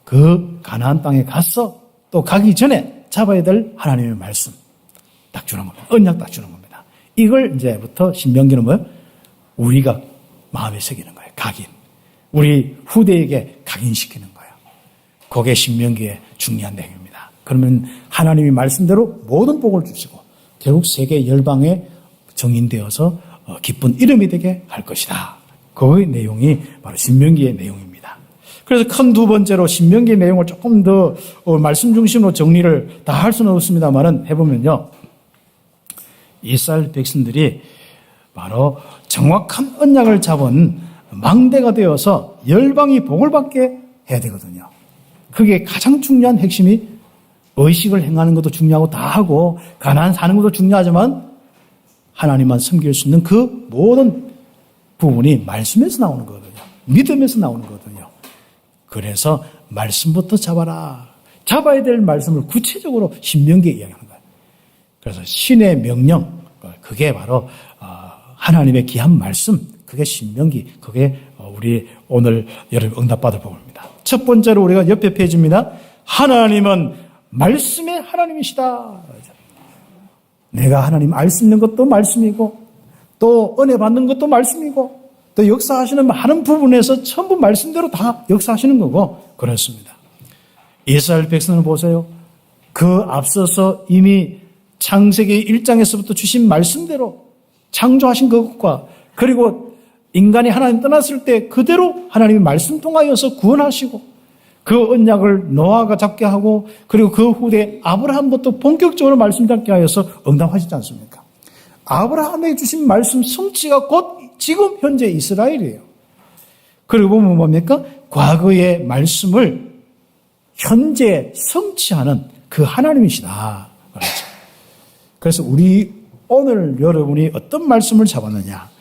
그 가나안 땅에 가서 또 가기 전에 잡아야 될 하나님의 말씀 딱 주는 겁니다. 언약 딱 주는 겁니다. 이걸 이제부터 신명기는 뭐예요? 우리가 마음에 새기는 거예요. 각인. 우리 후대에게 각인시키는 거예요. 그게 신명기의 중요한 내용입니다. 그러면 하나님이 말씀대로 모든 복을 주시고 결국 세계 열방에 정인되어서 기쁜 이름이 되게 할 것이다. 그 내용이 바로 신명기의 내용입니다. 그래서 큰 두 번째로 신명기의 내용을 조금 더 말씀 중심으로 정리를 다 할 수는 없습니다만은 해보면요. 이스라엘 백성들이 바로 정확한 언약을 잡은 망대가 되어서 열방이 복을 받게 해야 되거든요. 그게 가장 중요한 핵심이 의식을 행하는 것도 중요하고 다 하고 가나안 사는 것도 중요하지만 하나님만 섬길 수 있는 그 모든 부분이 말씀에서 나오는 거거든요. 믿음에서 나오는 거거든요. 그래서 말씀부터 잡아라. 잡아야 될 말씀을 구체적으로 신명기에 이야기하는 거예요. 그래서 신의 명령, 그게 바로 하나님의 귀한 말씀, 그게 신명기, 그게 우리 오늘 여러분 응답받을 복입니다. 첫 번째로 우리가 옆에 페이지입니다. 하나님은 말씀의 하나님이시다. 내가 하나님 알 수 있는 것도 말씀이고 또 은혜 받는 것도 말씀이고 또 역사하시는 많은 부분에서 전부 말씀대로 다 역사하시는 거고 그렇습니다. 이스라엘 백성을 보세요. 그 앞서서 이미 창세기 1장에서부터 주신 말씀대로 창조하신 그것과 그리고 인간이 하나님 떠났을 때 그대로 하나님이 말씀 통하여서 구원하시고 그 언약을 노아가 잡게 하고 그리고 그 후대 아브라함부터 본격적으로 말씀 잡게 하여서 응답하시지 않습니까? 아브라함에게 주신 말씀 성취가 곧 지금 현재 이스라엘이에요. 그리고 보면 뭡니까? 과거의 말씀을 현재 성취하는 그 하나님이시다. 그렇죠. 그래서 우리 오늘 여러분이 어떤 말씀을 잡았느냐?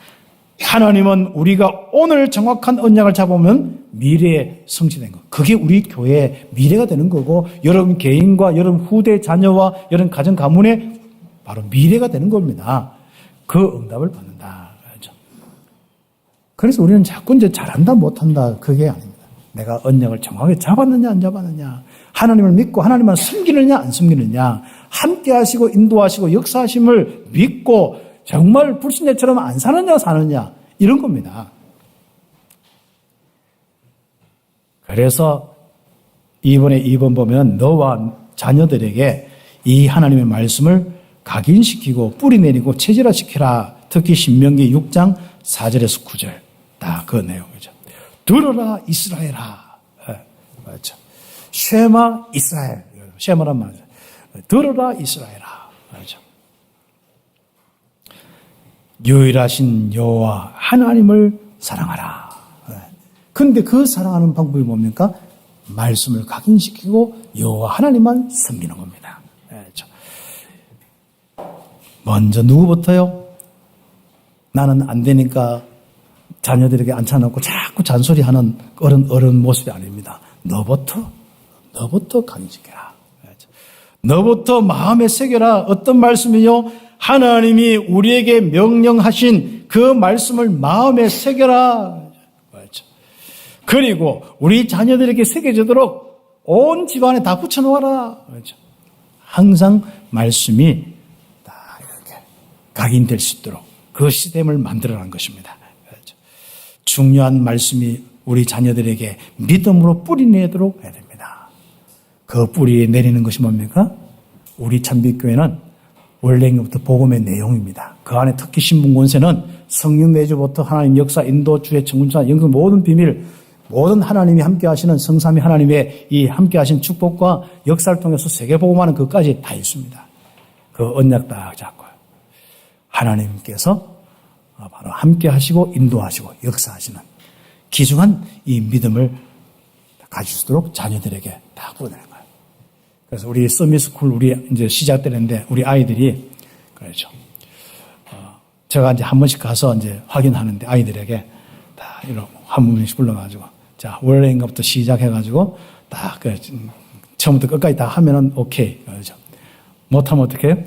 하나님은 우리가 오늘 정확한 언약을 잡으면 미래에 성취된 것. 그게 우리 교회의 미래가 되는 거고 여러분 개인과 여러분 후대 자녀와 여러분 가정 가문의 바로 미래가 되는 겁니다. 그 응답을 받는다. 그렇죠. 그래서 우리는 자꾸 이제 잘한다 못한다 그게 아닙니다. 내가 언약을 정확하게 잡았느냐 안 잡았느냐 하나님을 믿고 하나님만 섬기느냐 안 섬기느냐 함께 하시고 인도하시고 역사하심을 믿고 정말 불신자처럼 안 사느냐 사느냐 이런 겁니다. 그래서 이번에 2번 보면 너와 자녀들에게 이 하나님의 말씀을 각인시키고 뿌리내리고 체질화시키라. 특히 신명기 6장 4절에서 9절 다 그 내용이죠. 들어라 이스라엘아. 맞죠. 쉐마 이스라엘. 쉐마란 말이죠. 들어라 이스라엘아. 맞죠. 유일하신 여호와 하나님을 사랑하라. 그런데 그 사랑하는 방법이 뭡니까? 말씀을 각인시키고 여호와 하나님만 섬기는 겁니다. 그렇죠. 먼저 누구부터요? 나는 안 되니까 자녀들에게 앉혀놓고 자꾸 잔소리하는 어른 모습이 아닙니다. 너부터 각인시켜라. 그렇죠. 너부터 마음에 새겨라. 어떤 말씀이요? 하나님이 우리에게 명령하신 그 말씀을 마음에 새겨라. 그렇죠. 그리고 우리 자녀들에게 새겨지도록 온 집안에 다 붙여놓아라. 그렇죠. 항상 말씀이 다 이렇게 각인될 수 있도록 그 시스템을 만들어낸 것입니다. 그렇죠. 중요한 말씀이 우리 자녀들에게 믿음으로 뿌리 내도록 해야 됩니다. 그 뿌리 내리는 것이 뭡니까? 우리 참빛교회는 원래부터 복음의 내용입니다. 그 안에 특히 신분권세는 성령 내주부터 하나님 역사, 인도, 주의 청군사, 영성 모든 비밀, 모든 하나님이 함께 하시는 성삼위 하나님의 이 함께 하신 축복과 역사를 통해서 세계복음하는 것까지 다 있습니다. 그 언약 딱 잡고 하나님께서 바로 함께 하시고 인도하시고 역사하시는 귀중한 이 믿음을 가질 수 있도록 자녀들에게 다 보내는 거예요. 그래서 우리 서밋스쿨 우리 이제 시작되는데 우리 아이들이 그렇죠. 제가 이제 한 번씩 가서 이제 확인하는데 아이들에게 다 이런 한 번씩 불러가지고 자 원래인가부터 시작해가지고 딱 처음부터 끝까지 다 하면은 오케이 그렇죠. 못하면 어떻게 해요?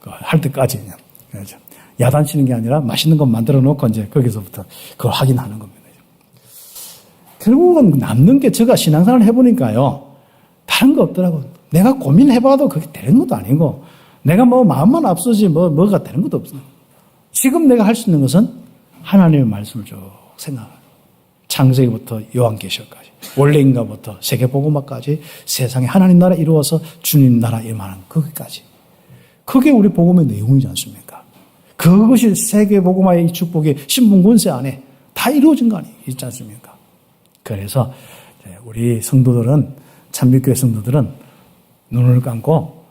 할 때까지 그렇죠. 야단치는 게 아니라 맛있는 거 만들어 놓고 이제 거기서부터 그걸 확인하는 겁니다. 결국은 남는 게 제가 신앙생활을 해보니까요. 다른 거 없더라고요. 내가 고민해봐도 그게 되는 것도 아니고 내가 뭐 마음만 앞서지 뭐가 되는 것도 없어요. 지금 내가 할 수 있는 것은 하나님의 말씀을 쭉 생각하고 창세기부터 요한계시록까지 원래인가부터 세계복음화까지 세상에 하나님 나라 이루어서 주님 나라 임하는 거기까지 그게 우리 복음의 내용이지 않습니까? 그것이 세계복음화의 이 축복이 신분권세 안에 다 이루어진 거 있지 않습니까? 그래서 우리 성도들은 참빛교회 성도들은 눈을 감고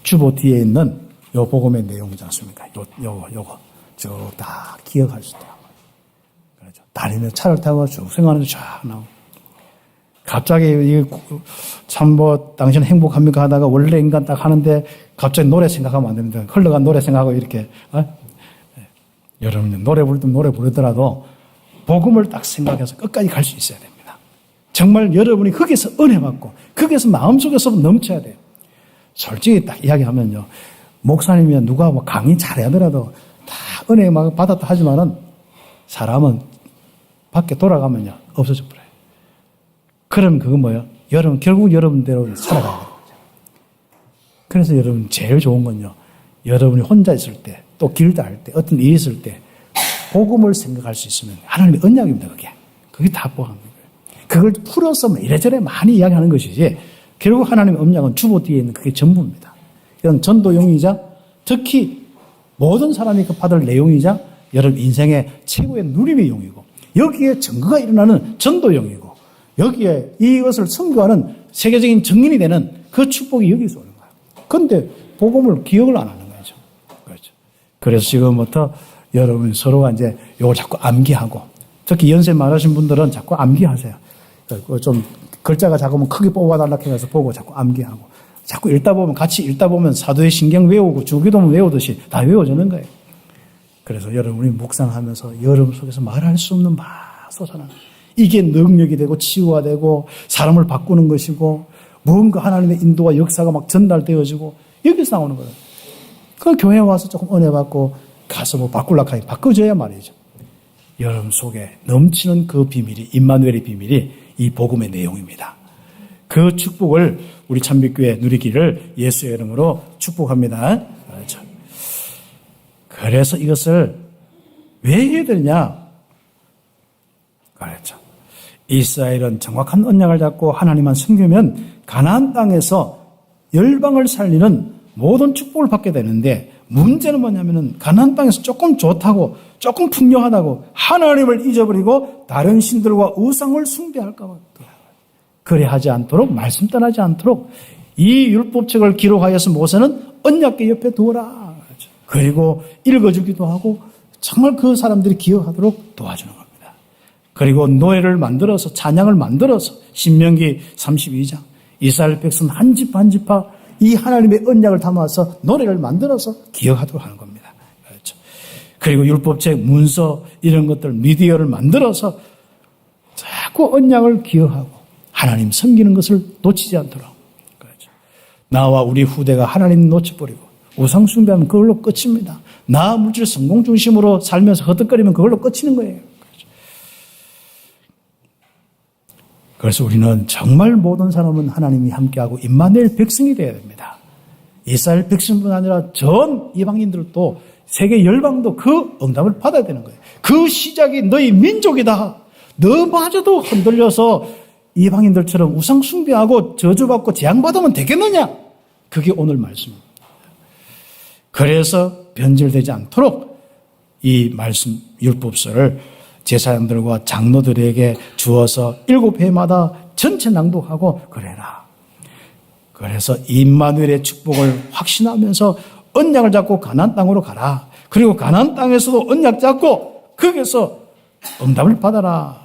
주보 뒤에 있는 요 복음의 내용이지 않습니까? 요거 쭉 다 기억할 수 있다. 그렇죠. 다니며 차를 타고 쭉 생각하면서 쫙 나오고 갑자기 참 당신 행복합니까 하다가 원래 인간 딱 하는데 갑자기 노래 생각하면 안 됩니다. 흘러간 노래 생각하고 이렇게 여러분 노래 부를 때 노래 부르더라도 복음을 딱 생각해서 끝까지 갈 수 있어야 됩니다. 정말 여러분이 거기서 은혜 받고 거기서 마음속에서 넘쳐야 돼요. 솔직히 딱 이야기하면요. 목사님이면 누가 뭐 강의 잘하더라도 다 은혜 막 받았다 하지만은 사람은 밖에 돌아가면요. 없어져 버려요. 그럼 그건 뭐예요? 여러분, 결국 여러분대로 살아가야 돼요. 그래서 여러분 제일 좋은 건요. 여러분이 혼자 있을 때, 또 길다 할 때, 어떤 일이 있을 때 복음을 생각할 수 있으면 하나님의 언약입니다. 그게 다 복음인 거예요. 그걸 풀어서 이래저래 많이 이야기하는 것이지 결국 하나님의 언약은 주보 뒤에 있는 그게 전부입니다. 이건 전도용이자 특히 모든 사람이 받을 내용이자 여러분 인생의 최고의 누림의 용이고 여기에 증거가 일어나는 전도용이고 여기에 이것을 선거하는 세계적인 증인이 되는 그 축복이 여기서 오는 거예요. 그런데 복음을 기억을 안 하는 거죠. 그렇죠. 그래서 지금부터 여러분 서로가 이제 이걸 자꾸 암기하고 특히 연세 많으신 분들은 자꾸 암기하세요. 좀 글자가 작으면 크게 뽑아달라고 해서 보고 자꾸 암기하고 자꾸 읽다 보면 같이 읽다 보면 사도의 신경 외우고 주기도문 외우듯이 다 외워지는 거예요. 그래서 여러분이 묵상하면서 여러분 속에서 말할 수 없는 막 솟아나는 이게 능력이 되고 치유가 되고 사람을 바꾸는 것이고 뭔가 하나님의 인도와 역사가 막 전달되어지고 여기서 나오는 거예요. 그 교회 와서 조금 은혜 받고 가서 뭐 바꾸려고 하니 바꿔줘야 말이죠. 여러분 속에 넘치는 그 비밀이 임마누엘의 비밀이 이 복음의 내용입니다. 그 축복을 우리 참빛교회 누리기를 예수의 이름으로 축복합니다. 그렇죠. 그래서 이것을 왜 해야 되느냐? 그렇죠. 이스라엘은 정확한 언약을 잡고 하나님만 섬기면 가나안 땅에서 열방을 살리는 모든 축복을 받게 되는데 문제는 뭐냐면은 가나안 땅에서 조금 좋다고 조금 풍요하다고 하나님을 잊어버리고 다른 신들과 우상을 숭배할까 봐 그래 하지 않도록 말씀 떠나지 않도록 이 율법책을 기록하여서 모세는 언약궤 옆에 두어라. 그리고 읽어주기도 하고 정말 그 사람들이 기억하도록 도와주는 겁니다. 그리고 노예를 만들어서 찬양을 만들어서 신명기 32장 이스라엘 백성 한 집 한 집화 이 하나님의 언약을 담아서 노래를 만들어서 기억하도록 하는 겁니다. 그렇죠. 그리고 율법책 문서 이런 것들 미디어를 만들어서 자꾸 언약을 기억하고 하나님 섬기는 것을 놓치지 않도록. 그렇죠. 나와 우리 후대가 하나님 놓쳐버리고 우상 숭배하면 그걸로 끝입니다. 나 물질 성공 중심으로 살면서 허덕거리면 그걸로 끝이는 거예요. 그렇죠. 그래서 우리는 정말 모든 사람은 하나님이 함께하고 임마누엘 백성이 되어야 됩니다. 이스라엘 백성뿐 아니라 전 이방인들도 세계 열방도 그 응답을 받아야 되는 거예요. 그 시작이 너희 민족이다. 너마저도 흔들려서 이방인들처럼 우상 숭배하고 저주받고 재앙받으면 되겠느냐? 그게 오늘 말씀입니다. 그래서 변질되지 않도록 이 말씀 율법서를 제사장들과 장로들에게 주어서 7회마다 전체 낭독하고 그래라. 그래서 임마누엘의 축복을 확신하면서 언약을 잡고 가나안 땅으로 가라. 그리고 가나안 땅에서도 언약 잡고 거기서 응답을 받아라.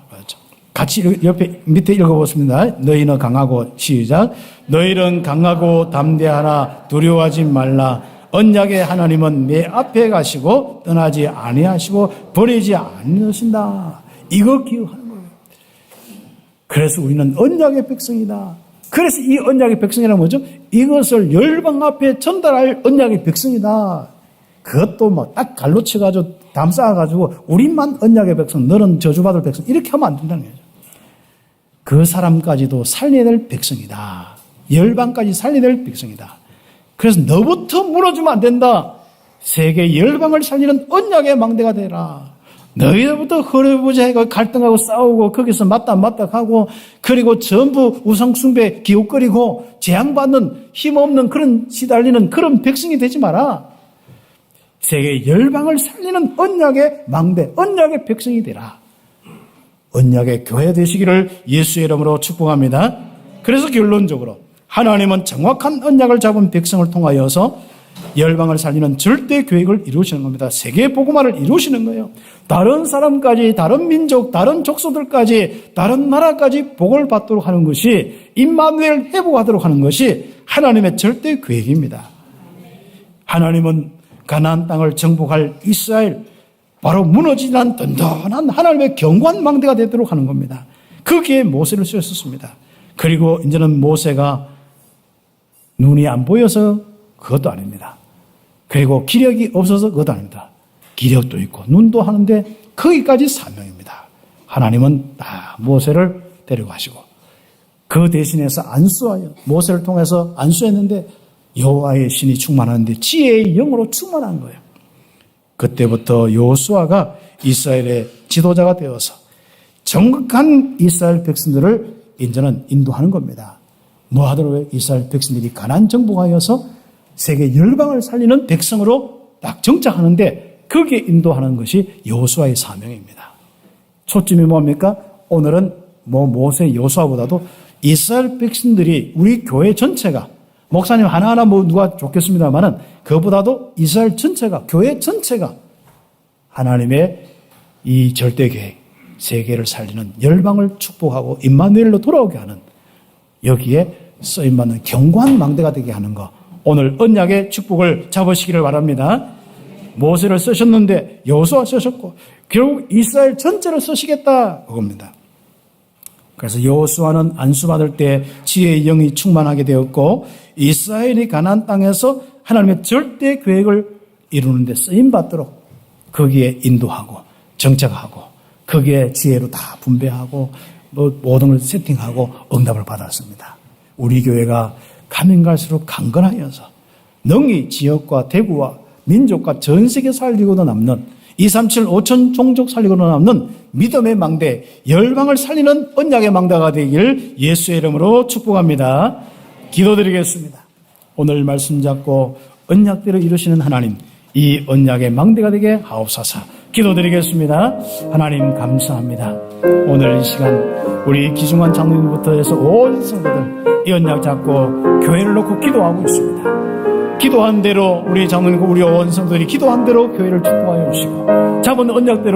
같이 옆에 밑에 읽어보겠습니다. 너희는 강하고 시작. 너희는 강하고 담대하라. 두려워하지 말라. 언약의 하나님은 내 앞에 가시고 떠나지 아니하시고 버리지 않으신다. 이거 기억하는 거예요. 그래서 우리는 언약의 백성이다. 그래서 이 언약의 백성이란 뭐죠? 이것을 열방 앞에 전달할 언약의 백성이다. 그것도 뭐 딱 갈로 쳐가지고 담 쌓아가지고 우리만 언약의 백성, 너는 저주받을 백성 이렇게 하면 안 된다는 거죠. 그 사람까지도 살려야 될 백성이다. 열방까지 살려야 될 백성이다. 그래서 너부터 무너지면 안 된다. 세계 열방을 살리는 언약의 망대가 되라. 너희들부터 흐르부지하고 갈등하고 싸우고 거기서 맞다 하고 그리고 전부 우상숭배 기웃거리고 재앙받는 힘없는 그런 시달리는 그런 백성이 되지 마라. 세계 열방을 살리는 언약의 망대, 언약의 백성이 되라. 언약의 교회 되시기를 예수의 이름으로 축복합니다. 그래서 결론적으로 하나님은 정확한 언약을 잡은 백성을 통하여서 열방을 살리는 절대 계획을 이루시는 겁니다. 세계 복음화를 이루시는 거예요. 다른 사람까지, 다른 민족, 다른 족속들까지, 다른 나라까지 복을 받도록 하는 것이 임마누엘 회복하도록 하는 것이 하나님의 절대 계획입니다. 하나님은 가나안 땅을 정복할 이스라엘 바로 무너지지 않은 든든한 하나님의 견고한 망대가 되도록 하는 겁니다. 거기에 모세를 쓰셨습니다. 그리고 이제는 모세가 눈이 안 보여서 그것도 아닙니다. 그리고 기력이 없어서 그것도 아닙니다. 기력도 있고 눈도 하는데 거기까지 사명입니다. 하나님은 다 모세를 데려가시고 그 대신해서 안수하여 모세를 통해서 안수했는데 여호와의 신이 충만하는데 지혜의 영으로 충만한 거예요. 그때부터 여호수아가 이스라엘의 지도자가 되어서 정확한 이스라엘 백성들을 이제는 인도하는 겁니다. 뭐 하도록 이스라엘 백성들이 가나안 정복하여서 세계 열방을 살리는 백성으로 딱 정착하는데 거기에 인도하는 것이 여호수아의 사명입니다. 초점이 뭡니까? 오늘은 모세 여호수아보다도 이스라엘 백성들이 우리 교회 전체가 목사님 하나하나 누가 좋겠습니다만은 그보다도 이스라엘 전체가 교회 전체가 하나님의 이 절대 계획 세계를 살리는 열방을 축복하고 임마누엘로 돌아오게 하는 여기에 쓰임받는 견고한 망대가 되게 하는 것 오늘 언약의 축복을 잡으시기를 바랍니다. 모세를 쓰셨는데 여호수아 쓰셨고 결국 이스라엘 전체를 쓰시겠다 그겁니다. 그래서 여호수아는 안수받을 때 지혜의 영이 충만하게 되었고 이스라엘이 가나안 땅에서 하나님의 절대 계획을 이루는 데 쓰임받도록 거기에 인도하고 정착하고 거기에 지혜로 다 분배하고 모든 걸 세팅하고 응답을 받았습니다. 우리 교회가 가면 갈수록 강건하여서 능히 지역과 대구와 민족과 전 세계 살리고도 남는 237 5천 종족 살리고도 남는 믿음의 망대 열방을 살리는 언약의 망대가 되길 예수의 이름으로 축복합니다. 기도드리겠습니다. 오늘 말씀 잡고 언약대로 이루시는 하나님 이 언약의 망대가 되게 하옵소서. 기도드리겠습니다. 하나님 감사합니다. 오늘 이 시간 우리 기중한 장로님부터 해서 온 성도들 이 언약 잡고 교회를 놓고 기도하고 있습니다. 기도한 대로 우리 장로님과 우리 온 성도들이 기도한 대로 교회를 축복하여 주시고 잡은 언약대로